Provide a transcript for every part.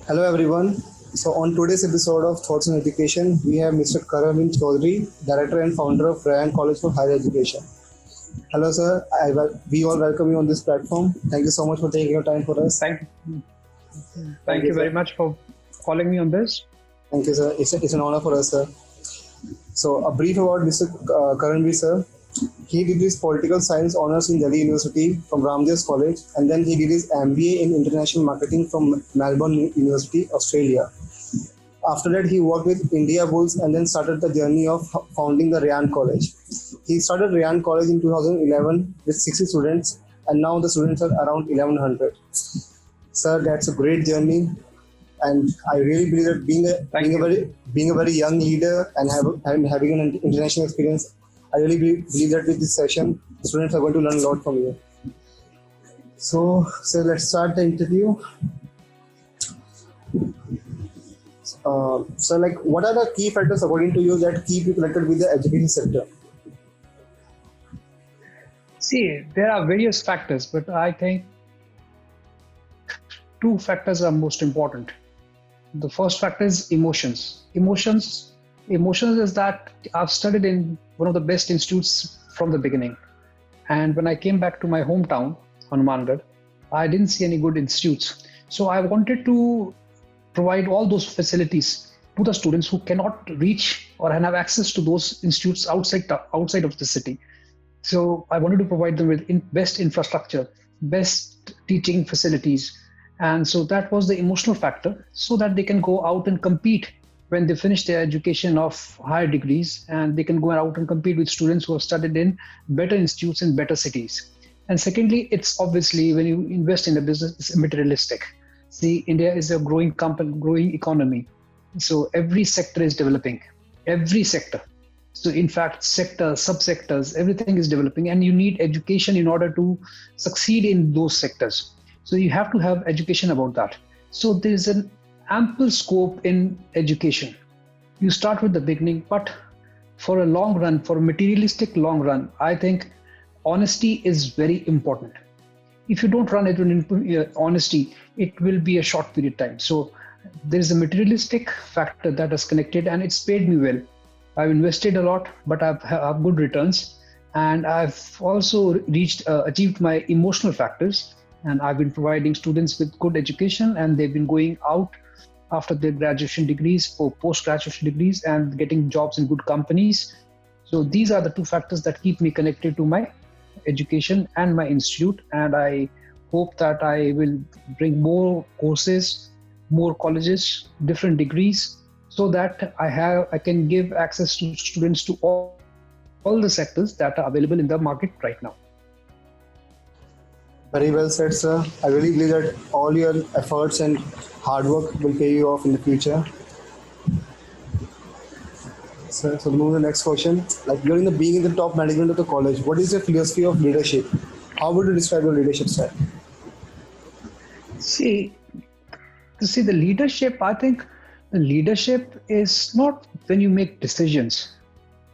Hello everyone. So on today's episode of Thoughts on Education, we have Mr. Karanvir Chaudhary, Director and Founder of Ryan College for Higher Education. Hello sir, we all welcome you on this platform. Thank you so much for taking your time for us. Thank you sir. very much for calling me on this. Thank you sir. It's an honor for us sir. So a brief about Mr. Karanvir sir. He did his political science honors in Delhi University from Ramjas College, and then he did his MBA in international marketing from Melbourne University, Australia. After that, he worked with India Bulls and then started the journey of founding the Ryan College. He started Ryan College in 2011 with 60 students, and now the students are around 1100. Sir, that's a great journey, and I really believe that being a very young leader and having an international experience, I really believe that with this session, students are going to learn a lot from you. So let's start the interview. So, what are the key factors according to you that keep you connected with the education sector? See, there are various factors, but I think two factors are most important. The first factor is emotions. Emotions is that I've studied in one of the best institutes from the beginning. And when I came back to my hometown, Hanumangarh, I didn't see any good institutes. So I wanted to provide all those facilities to the students who cannot reach or have access to those institutes outside of the city. So I wanted to provide them with best infrastructure, best teaching facilities. And so that was the emotional factor, so that they can go out and compete when they finish their education of higher degrees, and they can go out and compete with students who have studied in better institutes in better cities. And secondly, it's obviously when you invest in a business, it's materialistic. See, India is a growing economy. So every sector is developing, every sector. So in fact, sectors, subsectors, everything is developing, and you need education in order to succeed in those sectors. So you have to have education about that. So there's an ample scope in education. You start with the beginning, but for a long run, for a materialistic long run, I think honesty is very important. If you don't run it with honesty, it will be a short period of time. So there is a materialistic factor that is connected, and it's paid me well. I've invested a lot, but I've have good returns, and I've also achieved my emotional factors. And I've been providing students with good education, and they've been going out after their graduation degrees or post-graduation degrees and getting jobs in good companies. So these are the two factors that keep me connected to my education and my institute. And I hope that I will bring more courses, more colleges, different degrees, so that I can give access to students to all the sectors that are available in the market right now. Very well said, sir. I really believe that all your efforts and hard work will pay you off in the future. So move to the next question. Like, you're being in the top management of the college, what is your philosophy of leadership? How would you describe your leadership style? See, the leadership, I think the leadership is not when you make decisions.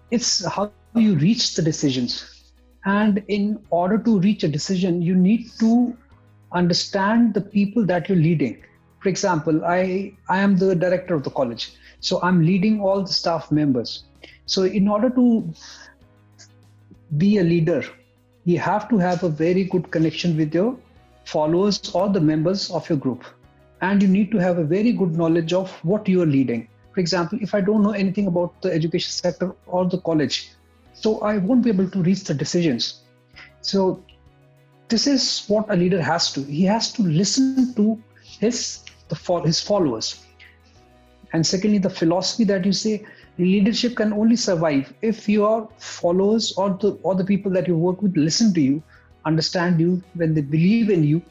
It's how you reach the decisions. And in order to reach a decision, you need to understand the people that you're leading. For example, I am the director of the college. So I'm leading all the staff members. So in order to be a leader, you have to have a very good connection with your followers or the members of your group. And you need to have a very good knowledge of what you are leading. For example, if I don't know anything about the education sector or the college, so I won't be able to reach the decisions. So this is what a leader has to. He has to listen to his followers. And secondly, the philosophy that you say, leadership can only survive if your followers or the people that you work with listen to you, understand you, when they believe in you,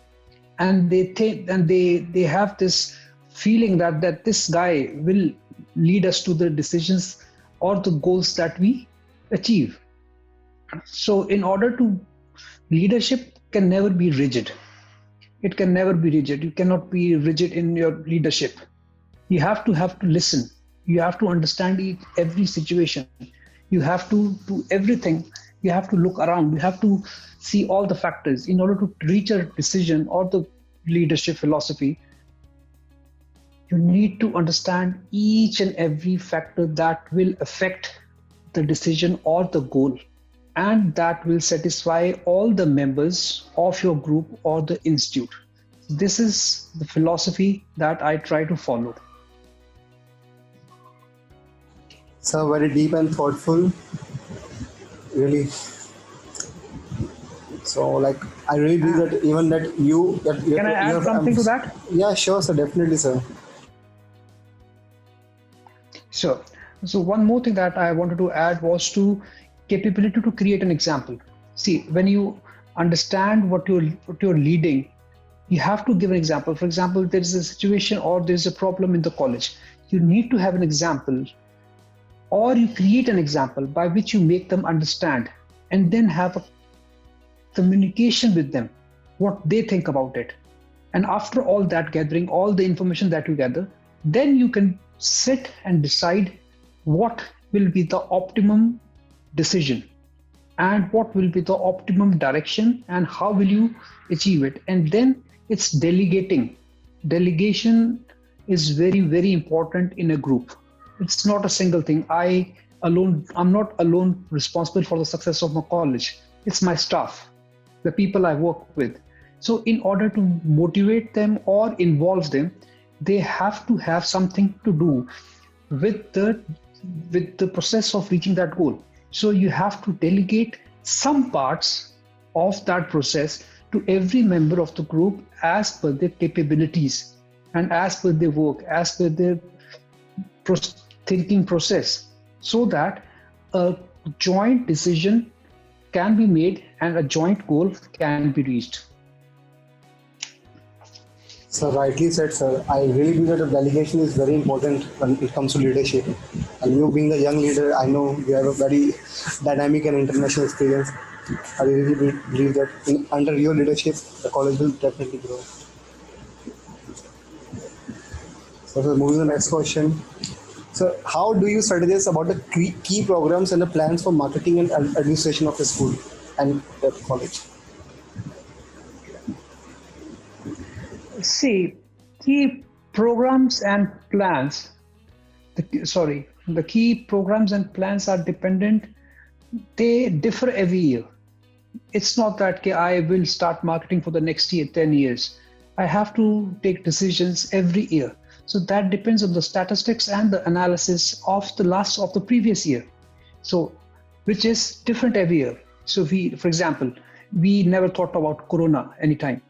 and they have this feeling that this guy will lead us to the decisions or the goals that we achieve. So in order to, leadership can never be rigid. It can never be rigid. You cannot be rigid in your leadership. You have to listen. You have to understand every situation. You have to do everything. You have to look around. You have to see all the factors in order to reach a decision or the leadership philosophy. You need to understand each and every factor that will affect the decision or the goal, and that will satisfy all the members of your group or the institute. This is the philosophy that I try to follow. So very deep and thoughtful, really. So like I really believe that even that Can I you add have something to that? yeah, sure, sir, definitely, sir. Sure. So one more thing that I wanted to add was to capability to create an example. See, when you understand what you're leading, you have to give an example. For example, there is a situation or there is a problem in the college. You need to have an example, or you create an example by which you make them understand, and then have a communication with them, what they think about it. And after all that gathering, all the information that you gather, then you can sit and decide what will be the optimum decision and what will be the optimum direction and how will you achieve it. And then it's delegating. Delegation is very, very important in a group. It's not a single thing. I'm not alone responsible for the success of my college. It's my staff, the people I work with. So in order to motivate them or involve them, they have to have something to do with the process of reaching that goal. So you have to delegate some parts of that process to every member of the group as per their capabilities and as per their work, as per their thinking process, so that a joint decision can be made and a joint goal can be reached. So rightly said, sir. I really believe that the delegation is very important when it comes to leadership. And you being the young leader, I know you have a very dynamic and international experience. I really believe that under your leadership, the college will definitely grow. So, sir, moving to the next question. So, how do you strategize about the key programs and the plans for marketing and administration of the school and the college? See, key programs and plans, the key programs and plans are dependent, they differ every year. It's not that I will start marketing for the next year, 10 years. I have to take decisions every year. So that depends on the statistics and the analysis of the previous year. So, which is different every year. So for example, we never thought about Corona anytime.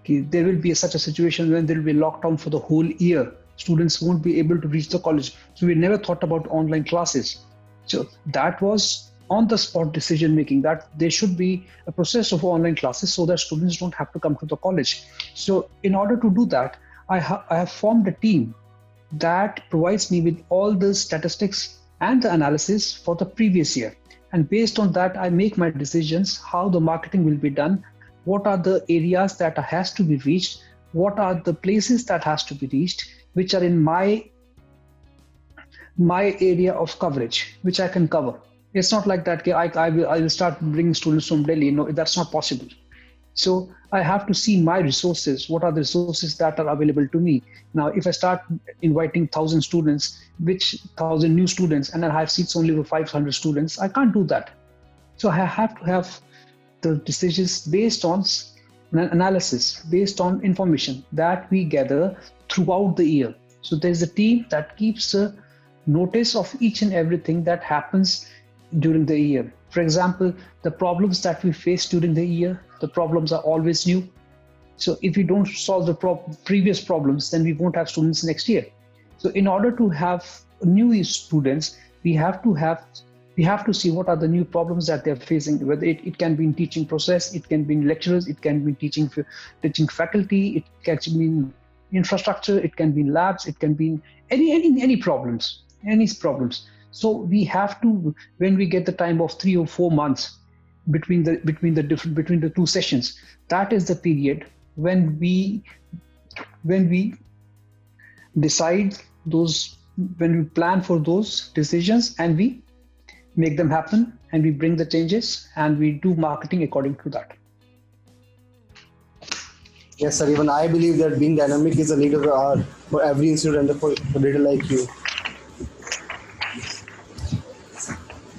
There will be such a situation when there will be lockdown for the whole year. Students won't be able to reach the college. So we never thought about online classes. So that was on the spot decision making, that there should be a process of online classes so that students don't have to come to the college. So in order to do that, I have formed a team that provides me with all the statistics and the analysis for the previous year. And based on that, I make my decisions how the marketing will be done, what are the areas that has to be reached, what are the places that has to be reached, which are in my area of coverage, which I can cover. It's not like that I will start bringing students from Delhi. No, that's not possible. So I have to see my resources. What are the resources that are available to me? Now, if I start inviting 1,000 students, which 1,000 new students, and I have seats only for 500 students, I can't do that. So I have to have the decisions based on analysis, based on information that we gather throughout the year. So there's a team that keeps a notice of each and everything that happens during the year. For example, the problems that we face during the year, the problems are always new. So if we don't solve the previous problems, then we won't have students next year. So in order to have new students, we have to see what are the new problems that they're facing, whether it can be in teaching process, it can be in lecturers, it can be in teaching faculty, it can be in infrastructure, it can be in labs, it can be in any problems. So we have to, when we get the time of 3 or 4 months between the two sessions, that is the period when we decide those, when we plan for those decisions and we make them happen and we bring the changes and we do marketing according to that. Yes, sir. Even I believe that being dynamic is a need of the hour for every institute and for a leader like you.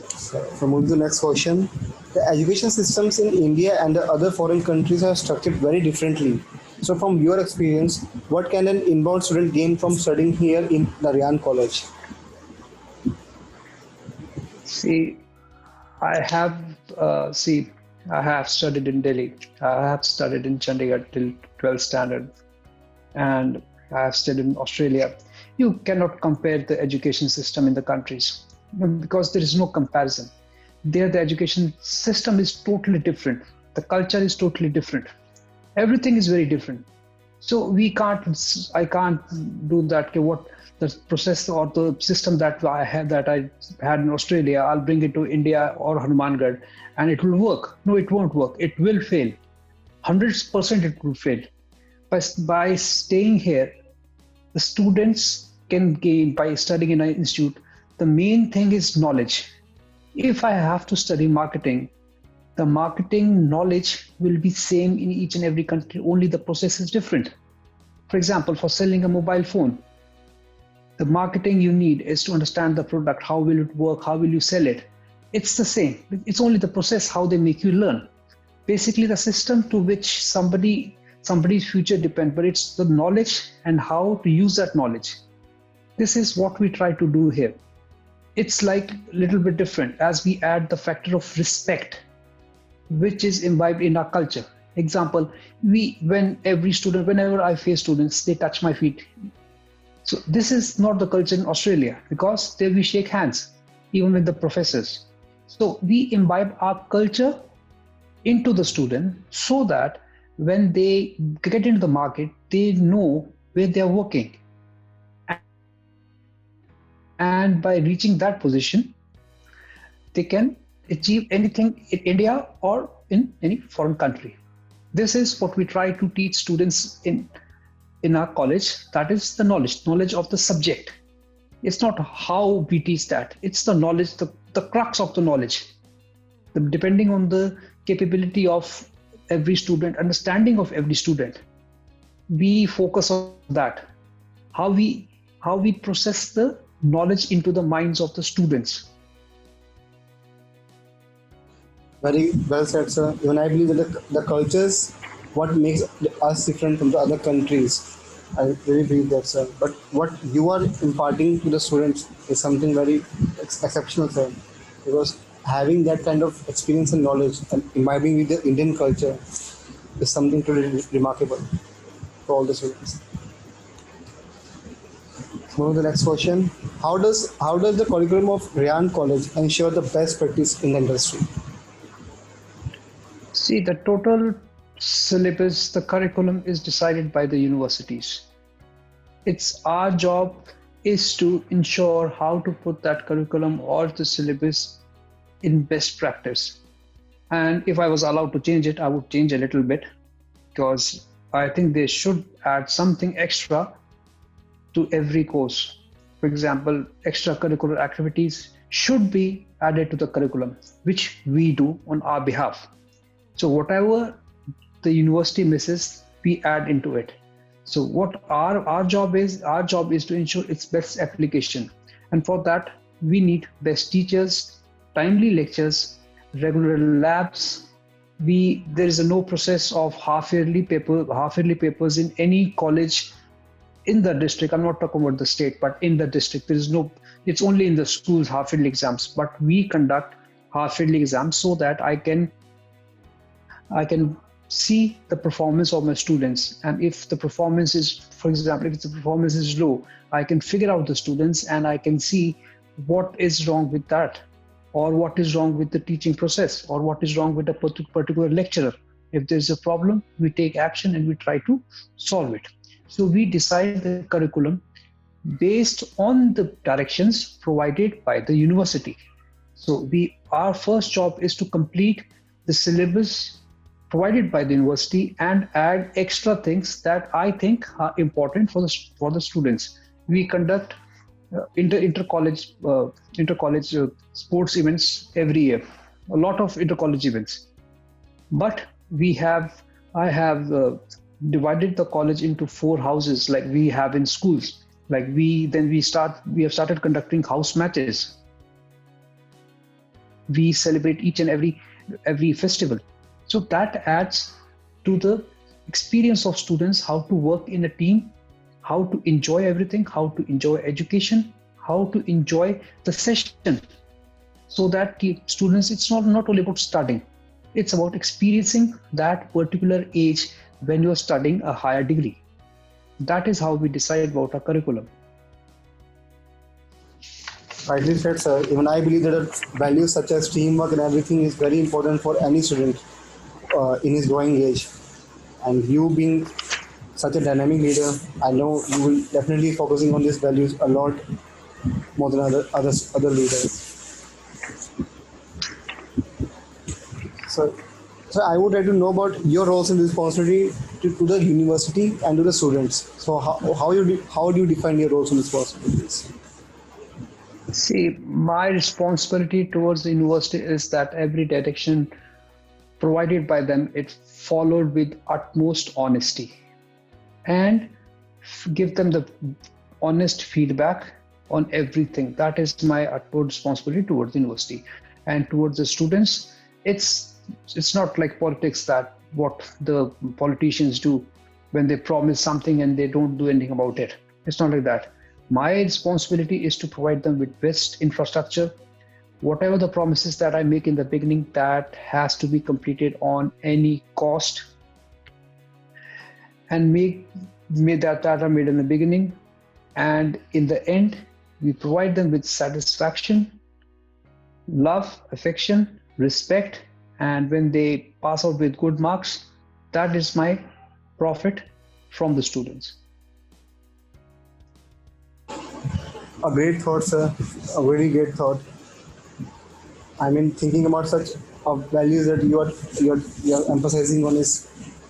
So moving to the next question. The education systems in India and the other foreign countries are structured very differently. So from your experience, what can an inbound student gain from studying here in Narayan College? See, see, I have studied in Delhi. I have studied in Chandigarh till 12th standard, and I have studied in Australia. You cannot compare the education system in the countries because there is no comparison. There, the education system is totally different. The culture is totally different. Everything is very different. So I can't do that. Okay, what the process or the system that I had in Australia, I'll bring it to India or Hanumangarh, and it will work. No, it won't work. It will fail. 100% it will fail. By staying here, the students can gain by studying in an institute. The main thing is knowledge. If I have to study marketing, the marketing knowledge will be same in each and every country, only the process is different. For example, for selling a mobile phone, the marketing you need is to understand the product, how will it work, how will you sell it. It's the same. It's only the process, how they make you learn. Basically, the system to which somebody's future depends, but it's the knowledge and how to use that knowledge. This is what we try to do here. It's like a little bit different as we add the factor of respect, which is imbibed in our culture. Example, whenever I face students, they touch my feet. So this is not the culture in Australia because there we shake hands, even with the professors. So we imbibe our culture into the student so that when they get into the market, they know where they are working. And by reaching that position, they can achieve anything in India or in any foreign country. This is what we try to teach students in our college. That is the knowledge of the subject. It's not how we teach that. It's the knowledge, the crux of the knowledge. Depending on the capability of every student, understanding of every student, we focus on that. How we process the knowledge into the minds of the students. Very well said, sir. Even I believe that the cultures, what makes us different from the other countries. I really believe that, sir. But what you are imparting to the students is something very exceptional, sir. Because having that kind of experience and knowledge and imbibing with the Indian culture is something truly remarkable for all the students. Move to the next question. How does the curriculum of Rayan College ensure the best practice in the industry? See, the total syllabus, the curriculum is decided by the universities. It's our job is to ensure how to put that curriculum or the syllabus in best practice. And if I was allowed to change it, I would change a little bit because I think they should add something extra to every course. For example, extracurricular activities should be added to the curriculum, which we do on our behalf. So whatever the university misses, we add into it. So what our job is to ensure its best application. And for that, we need best teachers, timely lectures, regular labs. There is no process of half-yearly papers in any college in the district. I'm not talking about the state, but in the district, it's only in the schools half-yearly exams, but we conduct half-yearly exams so that I can see the performance of my students. And if the performance is, for example, if the performance is low, I can figure out the students and I can see what is wrong with that, or what is wrong with the teaching process, or what is wrong with a particular lecturer. If there's a problem, we take action and we try to solve it. So we decide the curriculum based on the directions provided by the university. So our first job is to complete the syllabus provided by the university and add extra things that I think are important for the students. We conduct inter-college sports events every year, a lot of inter-college events. But I have divided the college into 4 houses like we have in schools. Like we have started conducting house matches. We celebrate each and every festival. So that adds to the experience of students how to work in a team, how to enjoy everything, how to enjoy education, how to enjoy the session. So that the students, it's not only about studying, it's about experiencing that particular age when you're studying a higher degree. That is how we decide about our curriculum. Rightly said, sir. Even I believe that values such as teamwork and everything is very important for any student in his growing age. And you being such a dynamic leader, I know you will definitely focusing on these values a lot more than other leaders. So, so I would like to know about your roles and responsibility to the university and to the students. So how do you define your roles and responsibilities? See, my responsibility towards the university is that every direction provided by them, it followed with utmost honesty, and give them the honest feedback on everything. That is my utmost responsibility towards the university. And towards the students, it's not like politics, that what the politicians do when they promise something and they don't do anything about it. It's not like that. My responsibility is to provide them with best infrastructure. Whatever the promises that I make in the beginning, that has to be completed on any cost, and made that are made in the beginning, and in the end we provide them with satisfaction, love, affection, respect, and when they pass out with good marks, that is my profit from the students. A great thought, sir. A very great thought. I mean, thinking about such values that you are emphasizing on is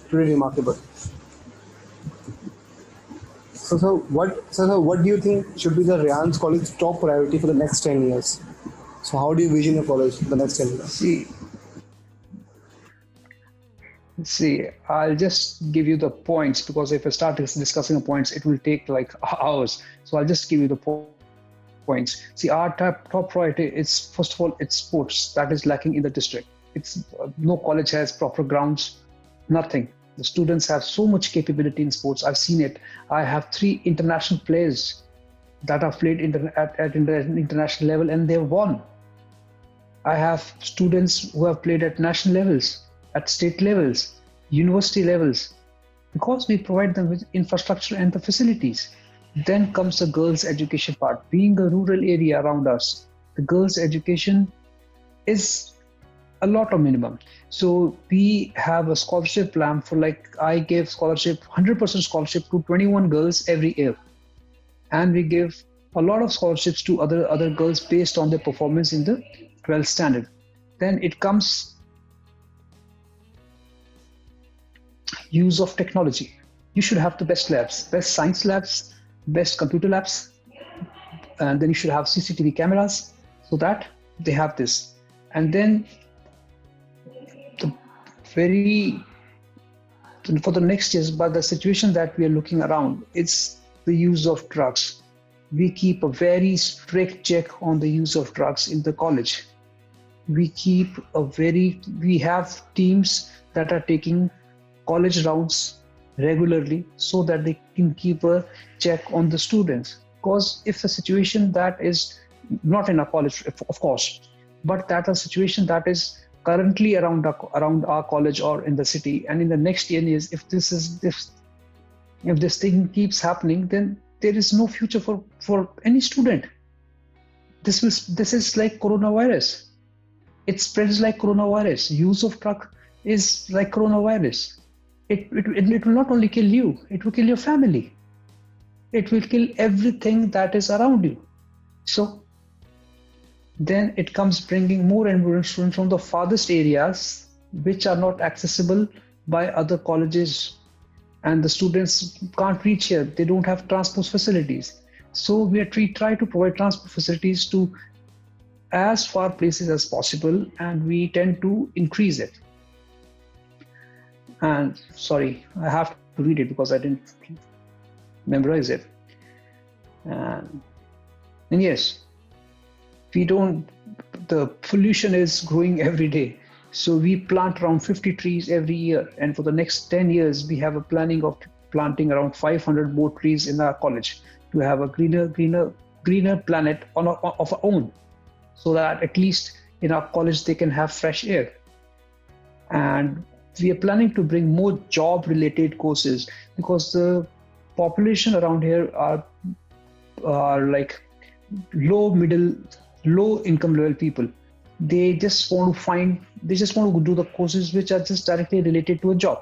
pretty remarkable. So what do you think should be the Ryan's College top priority for the next 10 years? So how do you vision your college for the next 10 years? See, I'll just give you the points, because if I start discussing the points, it will take like hours. So I'll just give you the points. See, our top priority is, first of all, it's sports. That is lacking in the district. It's no college has proper grounds, nothing. The students have so much capability in sports. I've seen it. I have 3 international players that have played at international level, and they've won. I have students who have played at national levels, at state levels, university levels, because we provide them with infrastructure and the facilities. Then comes the girls' education part. Being a rural area around us, the girls' education is a lot of minimum. So we have a scholarship plan for, like, I gave scholarship, 100% scholarship to 21 girls every year. And we give a lot of scholarships to other girls based on their performance in the 12th standard. Then it comes use of technology. You should have the best labs, best science labs, best computer labs, and then you should have CCTV cameras, so that they have this. And then for the next years, but the situation that we are looking around, it's the use of drugs. We keep a very strict check on the use of drugs in the college. We have teams that are taking college rounds regularly, so that they can keep a check on the students. Because if the situation that is not in a college, of course, but that a situation that is currently around our college or in the city, and in the next 10 years, if this thing keeps happening, then there is no future for any student. This is like coronavirus. It spreads like coronavirus. Use of drug is like coronavirus. It will not only kill you, it will kill your family. It will kill everything that is around you. So then it comes bringing more and more students from the farthest areas, which are not accessible by other colleges, and the students can't reach here. They don't have transport facilities. So we try to provide transport facilities to as far places as possible, and we tend to increase it. And sorry, I have to read it because I didn't memorize it. And yes, the pollution is growing every day. So we plant around 50 trees every year. And for the next 10 years, we have a planning of planting around 500 more trees in our college to have a greener planet of our own. So that at least in our college, they can have fresh air. And we are planning to bring more job related courses because the population around here are like low income level people. They just want to do the courses which are just directly related to a job.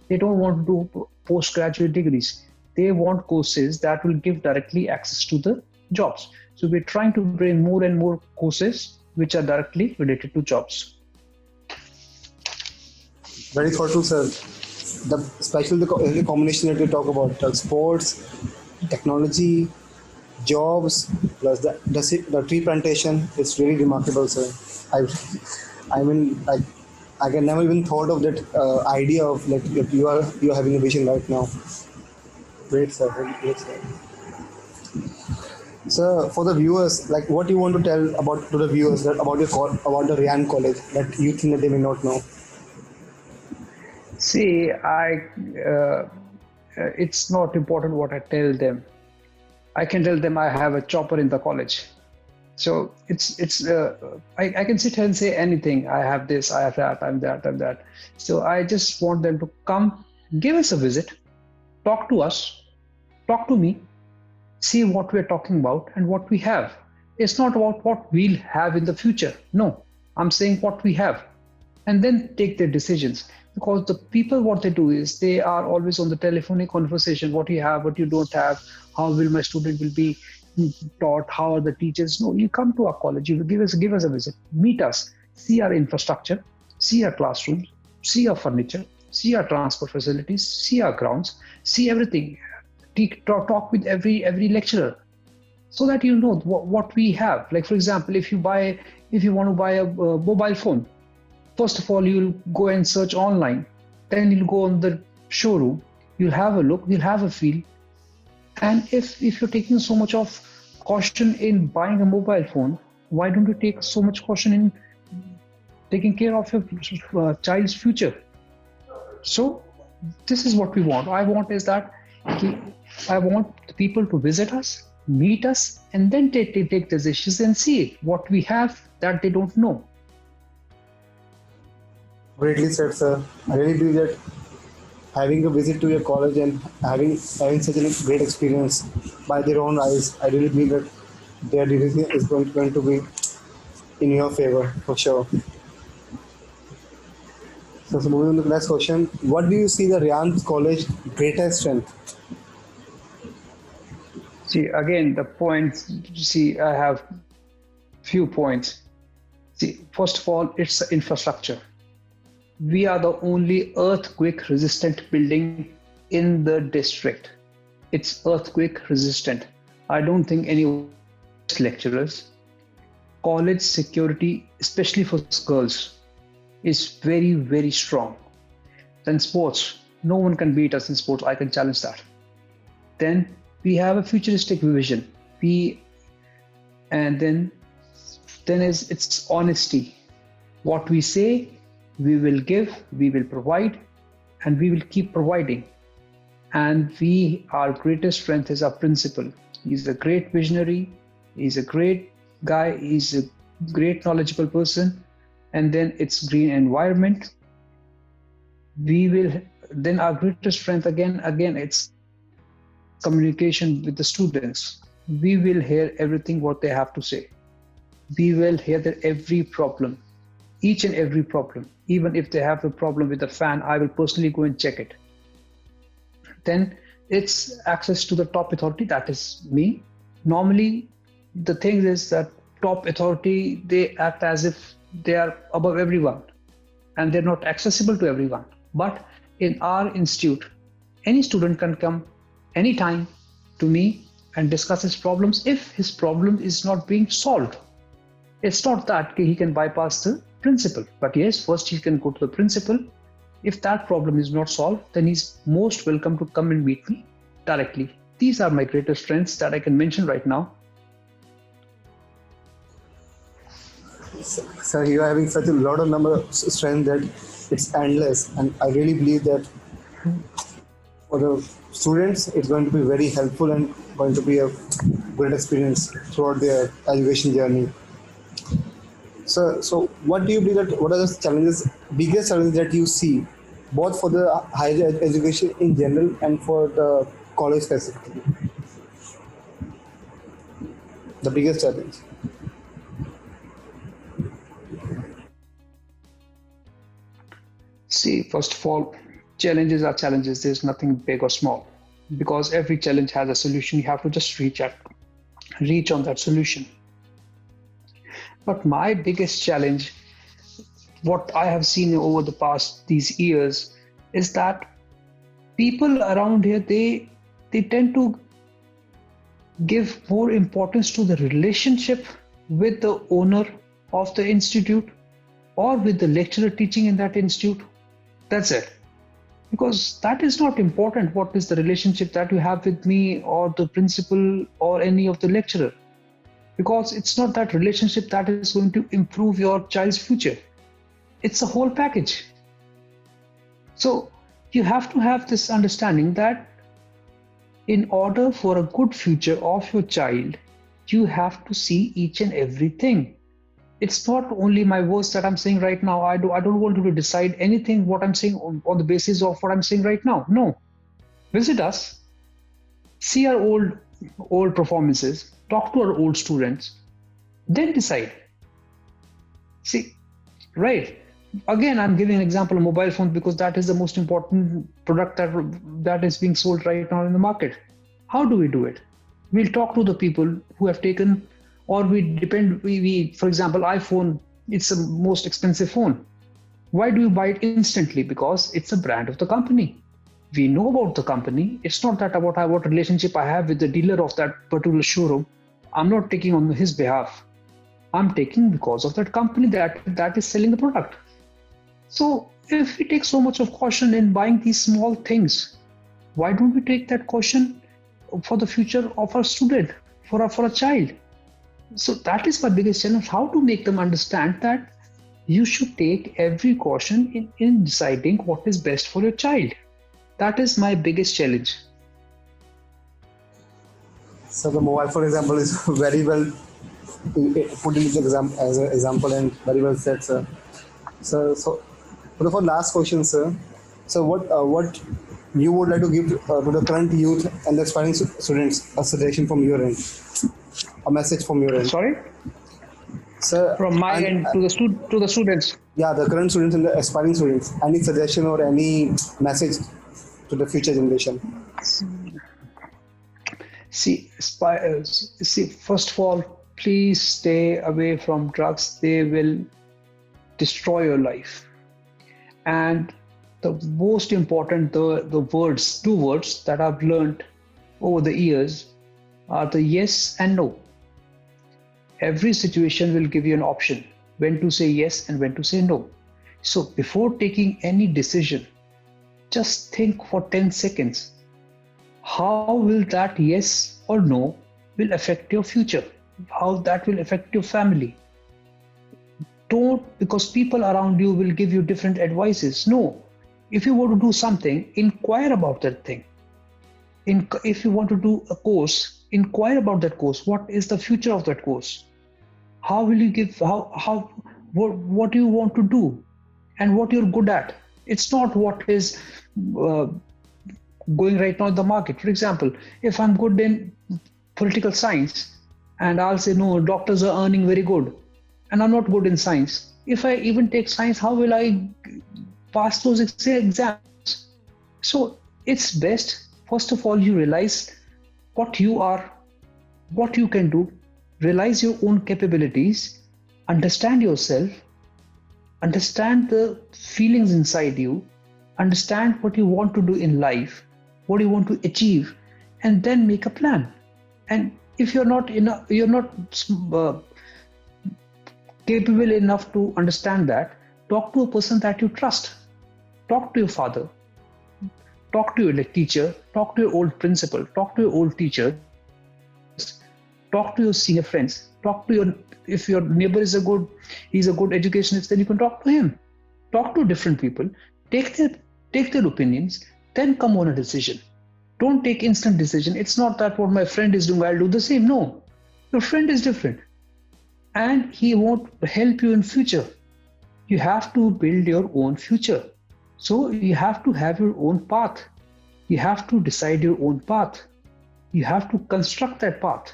They don't want to do postgraduate degrees. They want courses that will give directly access to the jobs. So we're trying to bring more and more courses which are directly related to jobs. Very thoughtful, sir. Especially the combination that we talk about, like sports, technology, jobs, plus the tree plantation is really remarkable, sir. I mean, like I can never even thought of that idea of like you are having a vision right now. Great, sir. Very great, sir. So for the viewers, like what you want to tell to the viewers about the Ryan College that you think that they may not know. See, it's not important what I tell them. I can tell them I have a chopper in the college. So I can sit here and say anything. I have this, I have that, I'm that. So I just want them to come, give us a visit, talk to us, talk to me, see what we're talking about and what we have. It's not about what we'll have in the future. No, I'm saying what we have. And then take their decisions. Because the people, what they do is they are always on the telephonic conversation, what you have, what you don't have, how will my student will be taught, how are the teachers. No, you come to our college, you give us a visit, meet us, see our infrastructure, see our classrooms, see our furniture, see our transport facilities, see our grounds, see everything. Talk with every lecturer so that you know what we have. Like for example, if you want to buy a mobile phone, first of all, you'll go and search online. Then you'll go on the showroom. You'll have a look. You'll have a feel. And if you're taking so much of caution in buying a mobile phone, why don't you take so much caution in taking care of your child's future? So this is what we want. I want the people to visit us, meet us, and then take decisions and see what we have that they don't know. Greatly said, sir. I really believe that having a visit to your college and having such a great experience by their own eyes, I really believe that their decision is going to be in your favor for sure. So moving on to the next question, what do you see the Ryan College greatest strength? See, again, the points. See, I have few points. See, first of all, it's the infrastructure. We are the only earthquake resistant building in the district. It's earthquake resistant. I don't think any lecturers, college security, especially for girls, is very, very strong. Then sports, no one can beat us in sports. I can challenge that. Then we have a futuristic vision. Then is its honesty. What we say, we will give, we will provide, and we will keep providing. And our greatest strength is our principal. He's a great visionary. He's a great guy. He's a great knowledgeable person. And then it's green environment. Then our greatest strength again, it's communication with the students. We will hear everything what they have to say. We will hear every problem, each and every problem. Even if they have a problem with the fan, I will personally go and check it. Then it's access to the top authority, that is me. Normally, the thing is that top authority, they act as if they are above everyone and they're not accessible to everyone. But in our institute, any student can come anytime to me and discuss his problems if his problem is not being solved. It's not that he can bypass the principal, but yes, first he can go to the principal If that problem is not solved, then he's most welcome to come and meet me directly. These are my greatest strengths that I can mention right now. Sir, you are having such a lot of number of strength that it's endless, and I really believe that for the students, it's going to be very helpful and going to be a great experience throughout their education journey. So what do you believe that what are the challenges, biggest challenges that you see, both for the higher education in general and for the college specifically? The biggest challenge. See, first of all, challenges are challenges. There's nothing big or small because every challenge has a solution. You have to just reach on that solution. But my biggest challenge, what I have seen over the past these years, is that people around here they tend to give more importance to the relationship with the owner of the institute or with the lecturer teaching in that institute. That's it. Because that is not important. What is the relationship that you have with me or the principal or any of the lecturer? Because it's not that relationship that is going to improve your child's future. It's a whole package. So you have to have this understanding that in order for a good future of your child, you have to see each and everything. It's not only my words that I'm saying right now. I don't want to decide anything what I'm saying on the basis of what I'm saying right now. No. Visit us, see our old performances, talk to our old students, then decide. See, right. Again, I'm giving an example of mobile phones because that is the most important product that is being sold right now in the market. How do we do it? We'll talk to the people who have taken, or we for example, iPhone, it's the most expensive phone. Why do you buy it instantly? Because it's a brand of the company. We know about the company. It's not that about what relationship I have with the dealer of that particular showroom. I'm not taking on his behalf. I'm taking because of that company that is selling the product. So if we take so much of caution in buying these small things, why don't we take that caution for the future of our student, for a child? So that is my biggest challenge, how to make them understand that you should take every caution in deciding what is best for your child. That is my biggest challenge. So the mobile phone example is very well put into the as an example and very well said, sir. So for last question, sir. So what you would like to give to the current youth and the aspiring students, a suggestion from your end, a message from your end? Sorry? Sir, from my end to the students. Yeah, the current students and the aspiring students. Any suggestion or any message to the future generation? See, first of all, please stay away from drugs. They will destroy your life. And the most important, the two words that I've learned over the years are the yes and no. Every situation will give you an option when to say yes and when to say no. So before taking any decision, just think for 10 seconds. How will that yes or no will affect your future? How that will affect your family? Don't, because people around you will give you different advices. No. If you want to do something, inquire about that thing. If you want to do a course, inquire about that course. What is the future of that course? How will you give, what do you want to do and what you're good at? It's not what is going right now in the market. For example, if I'm good in political science and I'll say, no, doctors are earning very good and I'm not good in science. If I even take science, how will I pass those exams? So it's best, first of all, you realize what you are, what you can do, realize your own capabilities, understand yourself, understand the feelings inside you, understand what you want to do in life, what you want to achieve, and then make a plan. And if you're not capable enough to understand that, talk to a person that you trust. talk to your father, talk to your teacher, talk to your old principal, talk to your old teachers, talk to your senior friends, talk to your, if your neighbor is he's a good educationist, then you can talk to him. Talk to different people, take their opinions, then come on a decision. Don't take instant decision. It's not that what my friend is doing, I'll do the same. No, your friend is different and he won't help you in future. You have to build your own future. So you have to have your own path. You have to decide your own path. You have to construct that path.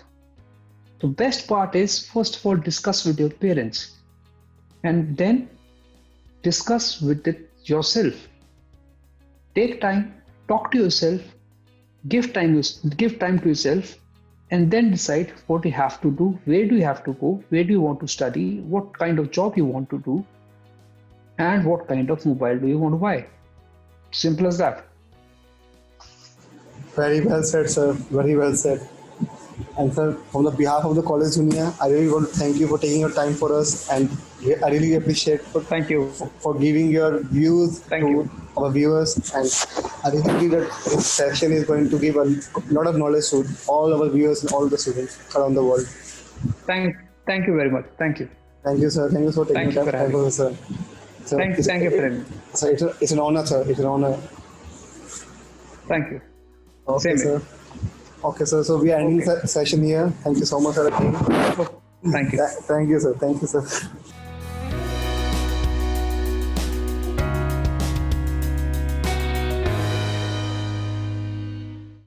The best part is, first of all, discuss with your parents and then discuss with yourself. Take time, talk to yourself, give time to yourself, and then decide what you have to do, where do you have to go, where do you want to study, what kind of job you want to do, and what kind of mobile do you want to buy. Simple as that. Very well said, sir. Very well said. And sir, on the behalf of the Collegedunia, I really want to thank you for taking your time for us, and I really appreciate Thank you. for giving your views Thank to you. our viewers. And I really believe that this session is going to give a lot of knowledge to all our viewers and all the students around the world. Thank you very much. Thank you. Thank you, sir. Thank you for taking Thank you time for for us, sir. So Thank you for having me. Sir, it's an honor, sir. It's an honor. Thank you. Okay, Same sir. Okay, sir. So we are ending the session here. Thank you so much, sir. Thank you. Thank you, sir. Thank you, sir.